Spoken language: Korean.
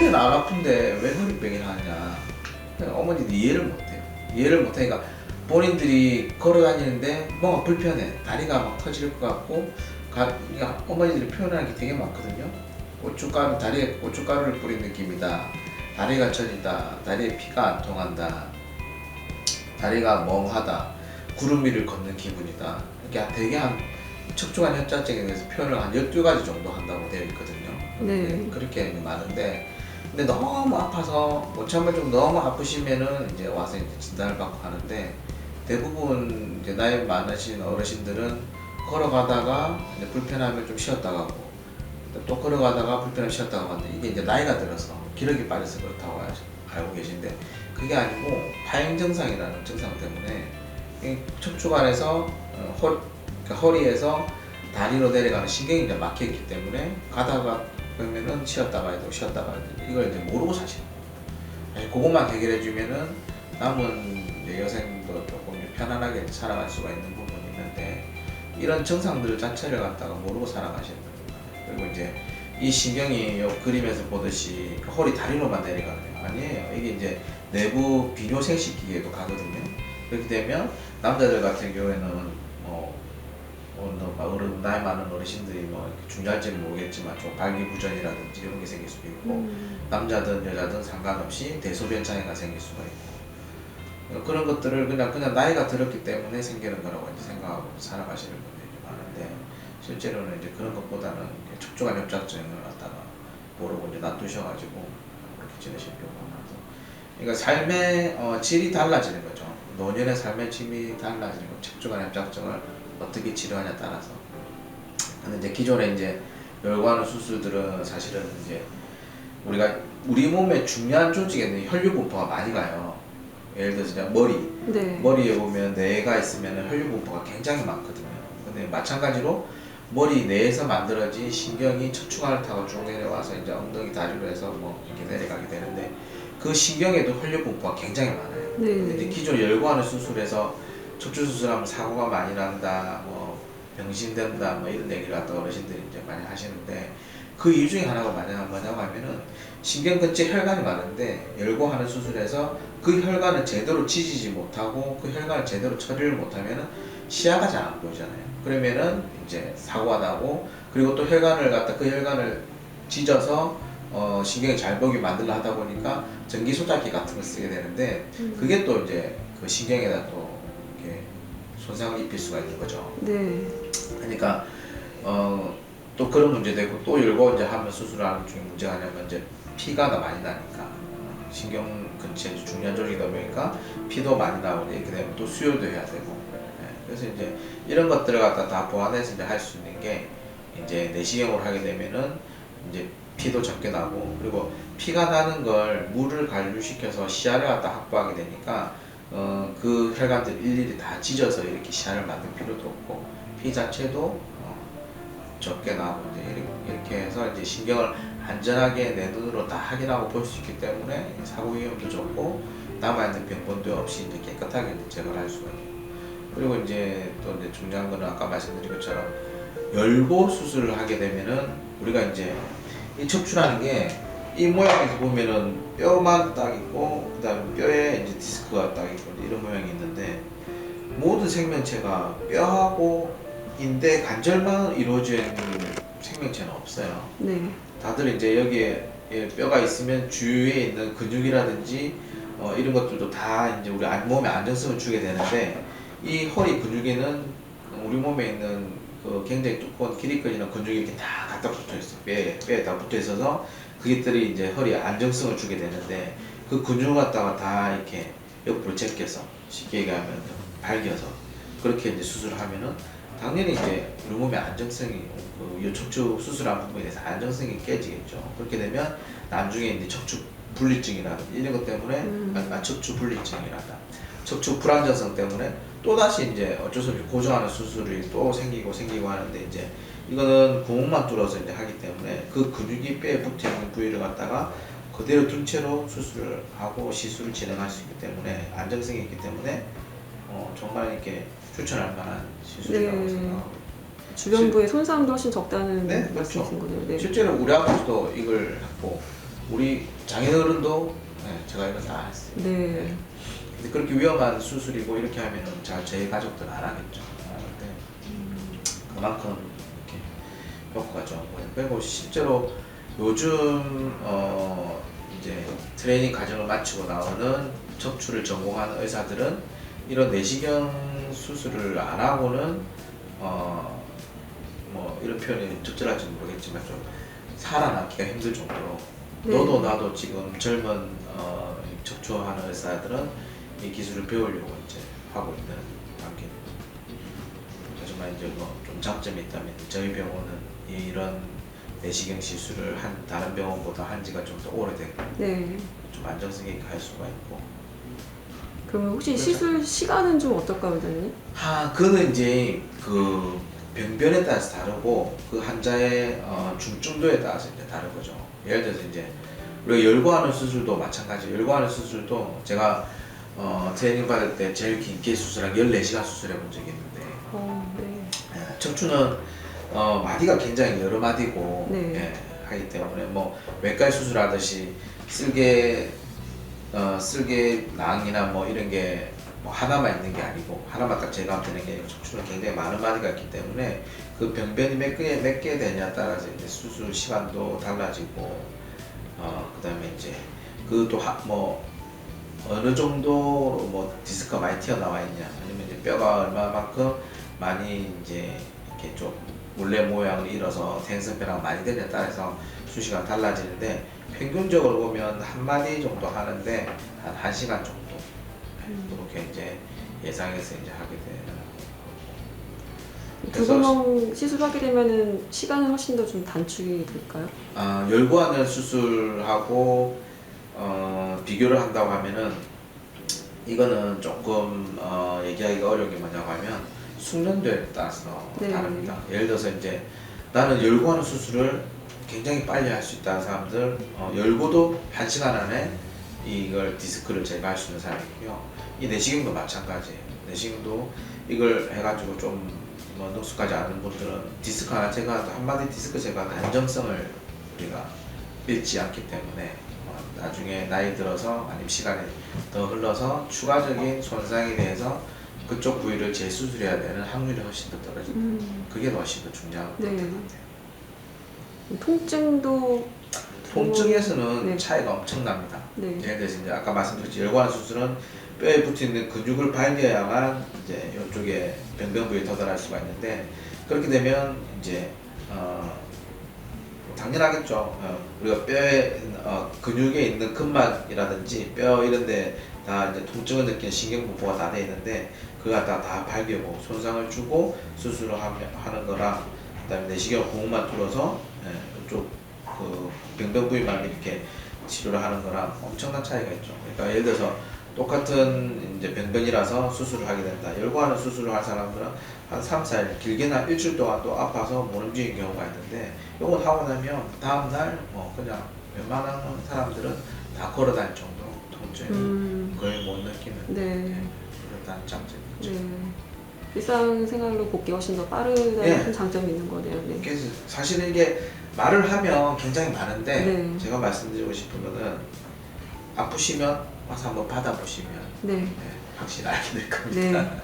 허리는 안 아픈데 왜 허리병이 나냐. 그러니까 어머니도 이해를 못해요. 이해를 못하니까 본인들이 걸어 다니는데 뭔가 불편해. 다리가 막 터질 것 같고, 그러니까 어머니들이 표현하는 게 되게 많거든요. 고춧가루, 다리에 고춧가루를 뿌린 느낌이다. 다리가 저리다. 다리에 피가 안 통한다. 다리가 멍하다. 구름 위를 걷는 기분이다. 이렇게 되게 한 척추관 협착증에 대해서 표현을 한 12가지 정도 한다고 되어 있거든요. 네. 그렇게 많은데, 근데 너무 아파서 못 참을 정도 너무 아프시면은 이제 와서 이제 진단을 받고 하는데, 대부분 이제 나이 많으신 어르신들은 걸어가다가 이제 불편하면 좀 쉬었다 가고, 또 걸어가다가 불편하면 쉬었다 가고 하는데, 이게 이제 나이가 들어서 기력이 빠져서 그렇다고 알고 계신데, 그게 아니고 파행 증상이라는 증상 때문에 이 척추관에서 그러니까 허리에서 다리로 내려가는 신경이 이제 막혀 있기 때문에 가다가 그러면은 쉬었다 가야 되고 쉬었다 가야 되고 이걸 이제 모르고 사시는 거예요. 그것만 해결해 주면은 남은 이제 여생도 조금 편안하게 살아갈 수가 있는 부분이 있는데, 이런 증상들 자체를 갖다가 모르고 살아가시는 거예요. 그리고 이제 이 신경이 요 그림에서 보듯이 허리 다리로만 내려가는 게 아니에요. 이게 이제 내부 비뇨 생식기에도 가거든요. 그렇게 되면 남자들 같은 경우에는 나이 많은 어르신들이 뭐 중요할지는 모르겠지만 좀 발기부전이라든지 이런 게 생길 수도 있고, 남자든 여자든 상관없이 대소변 장애가 생길 수가 있고, 그런 것들을 그냥 나이가 들었기 때문에 생기는 거라고 이제 생각하고 살아가시는 분들이 많은데, 실제로는 이제 그런 것보다는 척추관 협착증을 갖다가 모르고 이제 놔두셔가지고 그렇게 지내실 경우가 많아서, 그러니까 삶의 질이 달라지는 거죠. 노년의 삶의 질이 달라지는 거. 척추관 협착증을 어떻게 치료하냐에 따라서. 근데 이제 기존에 이제 열관의 수술들은 사실은 이제 우리 몸의 중요한 조직에는 혈류 분포가 많이 가요. 예를 들어서 이제 네. 머리에 보면 뇌가 있으면 혈류 분포가 굉장히 많거든요. 근데 마찬가지로 머리 내에서 만들어진 신경이 척추관을 타고 쭉 내려와서 이제 엉덩이 다리로 해서 뭐 이렇게 내려가게 되는데, 그 신경에도 혈류 분포가 굉장히 많아요. 네. 이제 기존 열관의 수술에서 척추 수술하면 사고가 많이 난다, 뭐 병신된다, 뭐 이런 얘기를 갖다 어르신들이 이제 많이 하시는데, 그 이유 중에 하나가 뭐냐고 하면은 신경 근처에 혈관이 많은데 열고하는 수술에서 그 혈관을 제대로 찢지 못하고 그 혈관을 제대로 처리를 못하면은 시야가 잘 안 보이잖아요. 그러면은 이제 사고가 나고, 그리고 또 그 혈관을 찢어서 신경이 잘 보게 만들려 하다 보니까 전기 소자기 같은 걸 쓰게 되는데, 그게 또 이제 그 신경에다 또 이렇게 손상을 입힐 수가 있는 거죠. 네. 그러니까 또 그런 문제도 있고, 또 열고 이제 하면 수술하는 중에 문제가 뭐냐면 이제 피가 많이 나니까, 신경 근처에 중요한 조직이다 보니까 피도 많이 나오고 이렇게 되면 또 수혈도 해야 되고, 그래서 이제 이런 것들을 갖다 다 보완해서 이제 할 수 있는 게, 이제 내시경을 하게 되면은 이제 피도 적게 나고, 그리고 피가 나는 걸 물을 관류시켜서 시야를 갖다 확보하게 되니까 그 혈관들 일일이 다 찢어서 이렇게 시야를 만들 필요도 없고, 피 자체도 적게 나오고 이제 이렇게 해서 이제 신경을 안전하게 내 눈으로 다 확인하고 볼 수 있기 때문에 사고 위험도 적고 남아있는 병본도 없이 이제 깨끗하게 제거를 할 수가 있고, 그리고 이제 또 이제 중요한 거는 아까 말씀드린 것처럼 열고 수술을 하게 되면은, 우리가 이제 이 척추라는 게 이 모양에서 보면은 뼈만 딱 있고, 그 다음에 뼈에 이제 디스크가 딱 있고 이런 모양이 있는데, 모든 생명체가 뼈하고 인대 관절만 이루어져 있는 생명체는 없어요. 네. 다들 이제 여기에 뼈가 있으면 주위에 있는 근육이라든지 이런 것들도 다 이제 우리 몸에 안정성을 주게 되는데, 이 허리 근육에는 우리 몸에 있는 그 굉장히 두꺼운 길이 끌리는 근육이 이렇게 다 갖다 붙어 있어. 뼈에 다 붙어 있어서 그것들이 이제 허리에 안정성을 주게 되는데, 그 근육을 갖다가 다 이렇게 옆으로 제껴서, 쉽게 얘기하면 발겨서 그렇게 이제 수술을 하면은 당연히 이제 우리 몸의 안정성이, 그 척추 수술한 부분에 대해서 안정성이 깨지겠죠. 그렇게 되면 나중에 이제 척추 분리증이라든지 이런 것 때문에, 척추 분리증이란다, 척추 불안정성 때문에 또 다시 이제 어쩔 수 없이 고정하는 수술이 또 생기고 하는데, 이제 이거는 구멍만 뚫어서 이제 하기 때문에 그 근육이 뼈에 붙어 있는 부위를 갖다가 그대로 둔 채로 수술을 하고 시술을 진행할 수 있기 때문에, 안정성이 있기 때문에 정말 이렇게 추천할 만한 시술이라고 네. 생각하고. 주변부의 손상도 훨씬 적다는 네, 그렇죠. 말씀이신 거네요. 네. 실제로 우리 아버지도 이걸 했고, 우리 장인어른도 제가 이거 다 했어요. 네. 근데 그렇게 위험한 수술이고 이렇게 하면은 제 가족들은 안 하겠죠. 근데 그만큼 이렇게 효과가 좋은 거예요. 그리고 실제로 요즘 이제 트레이닝 과정을 마치고 나오는 척추를 전공하는 의사들은 이런 내시경 수술을 안 하고는 뭐 이런 표현이 적절할지 모르겠지만 좀 살아남기가 힘들 정도로 네. 너도 나도 지금 젊은 척추하는 의사들은 이 기술을 배우려고 이제 하고 있는 단계입니다. 하지만 이제 뭐 좀 장점이 있다면 저희 병원은 이런 내시경 시술을 다른 병원보다 한 지가 좀 더 오래되고 네. 좀 안정성 있게 할 수가 있고. 그러면 혹시 그래서- 시술 시간은 좀 어떨까요, 원장님? 그는 이제 그 병변에 따라서 다르고 그 환자의 중증도에 따라서 이제 다른 거죠. 예를 들어서 이제 우리가 열거하는 수술도 마찬가지. 열거하는 수술도 제가 트레이닝 받을 때 제일 길게 수술한 14시간 수술해 본 적이 있는데 네. 척추는 마디가 굉장히 여러 마디고 네. 하기 때문에 뭐 외과 수술하듯이 쓸개 낭이나 뭐 이런 게 뭐 하나만 있는 게 아니고 하나만 딱 제거하면 되는 게 아니고 척추는 굉장히 많은 마디가 있기 때문에 그 병변이 몇 개 되냐에 따라서 이제 수술 시간도 달라지고 그다음에 이제 그것도 뭐 어느 정도로 뭐 디스크가 많이 튀어나와 있냐 아니면 이제 뼈가 얼마만큼 많이 이제 이렇게 좀 물레 모양을 이뤄서 생성뼈가 많이 되냐에 따라서 수시가 달라지는데 평균적으로 보면 한 마디 정도 하는데 한 1시간 정도 그렇게 이제 예상해서 이제 하게 되는. 두구멍 시술하게 되면은 시간은 훨씬 더 좀 단축이 될까요? 열고하는 수술하고 비교를 한다고 하면은 이거는 조금 얘기하기가 어려운 게 뭐냐고 하면 숙련도에 따라서 네. 다릅니다. 예를 들어서 이제 나는 열고하는 수술을 굉장히 빨리 할 수 있다는 사람들 열고도 1시간 안에 이걸 디스크를 제거할 수 있는 사람이고요. 이 내시경도 마찬가지예요. 내시경도 이걸 해가지고 좀 뭐 능숙하지 않은 분들은 디스크 하나 제거하도 한마디 디스크 제거하는 안정성을 우리가 잃지 않기 때문에 나중에 나이 들어서 아니면 시간이 더 흘러서 추가적인 손상에 대해서 그쪽 부위를 재수술해야 되는 확률이 훨씬 더 떨어집니다. 그게 훨씬 더 중요한 것 네. 같아요. 통증도 통증에서는 네. 차이가 엄청납니다. 네. 예를 들어서 이제 아까 말씀드렸지 열관한 수술은 뼈에 붙어 있는 근육을 발려야만 이제 이쪽에 병변 부위에 도달할 수가 있는데 그렇게 되면 이제 당연하겠죠. 우리가 뼈에 근육에 있는 근막이라든지 뼈 이런데 다 이제 통증을 느끼는 신경분포가 다 돼 있는데 그거 다 발교고 손상을 주고 수술을 하는 거랑 그다음에 내시경 구멍만 뚫어서 이쪽 그 병변 부위만 이렇게 치료를 하는 거랑 엄청난 차이가 있죠. 그러니까 예를 들어서 똑같은 이제 병변이라서 수술을 하게 된다. 열고하는 수술을 할 사람들은 한 3, 4일, 길게는 한 일주일 동안 또 아파서 못 움직이는 경우가 있는데 이걸 하고 나면 다음날 뭐 그냥 웬만한 사람들은 다 걸어 다닐 정도로 통증 거의 못 느끼는 네. 그런 장점이죠. 네. 일상생활로 복귀 훨씬 더 빠르다는 네. 큰 장점이 있는 거네요. 네. 그래서 사실은 이게 말을 하면 굉장히 많은데 네. 제가 말씀드리고 싶은 거는 아프시면 와서 한번 받아보시면 네. 확실히 알게 될 겁니다. 네.